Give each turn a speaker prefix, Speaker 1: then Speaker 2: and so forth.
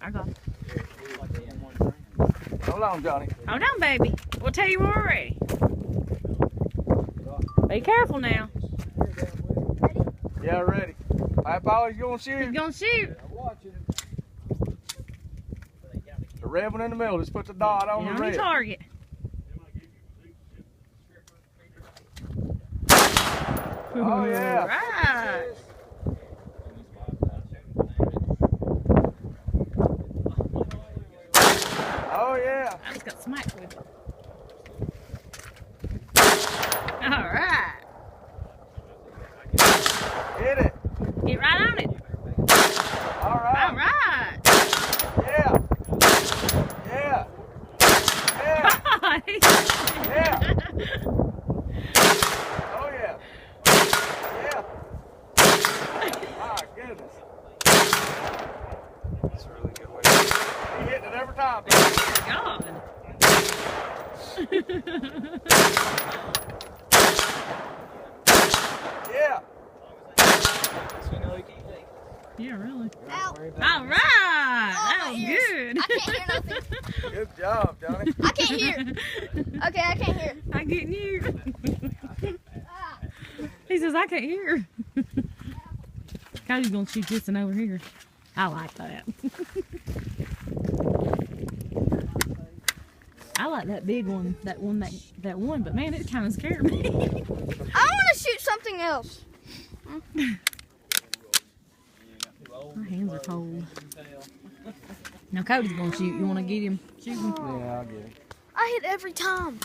Speaker 1: I got it.
Speaker 2: Hold on, Johnny.
Speaker 1: Hold on, baby. We'll tell you when we're ready. Be careful now.
Speaker 2: Yeah, ready. Papaw, he's gonna shoot.
Speaker 1: He's gonna shoot.
Speaker 2: I'm watching him. The red one in the middle. Just put the dot on the red.
Speaker 1: Target.
Speaker 2: Oh yeah.
Speaker 1: Right.
Speaker 2: Oh yeah.
Speaker 1: I just got smacked with it. All right.
Speaker 2: Hit it.
Speaker 1: Get right on it.
Speaker 2: All right.
Speaker 1: All right.
Speaker 2: Yeah. Yeah. Yeah. Yeah. Oh yeah. Yeah. My goodness. That's a really good way. He hitting it every time.
Speaker 1: God.
Speaker 2: Yeah.
Speaker 1: Yeah, really.
Speaker 3: Ow.
Speaker 1: All right. That was good.
Speaker 3: I can't hear nothing.
Speaker 2: Good job, Johnny.
Speaker 3: I can't hear. Okay, I can't hear.
Speaker 1: I getting you.
Speaker 3: Ah.
Speaker 1: He says I can't hear. Cody's gonna shoot this one over here. I like that. I like that big one, that one, but man, it kind of scared me.
Speaker 3: I want to shoot something else.
Speaker 1: My hands are cold. Now Cody's gonna shoot. You want to get him shooting?
Speaker 2: Yeah, I'll get it.
Speaker 3: I hit every time.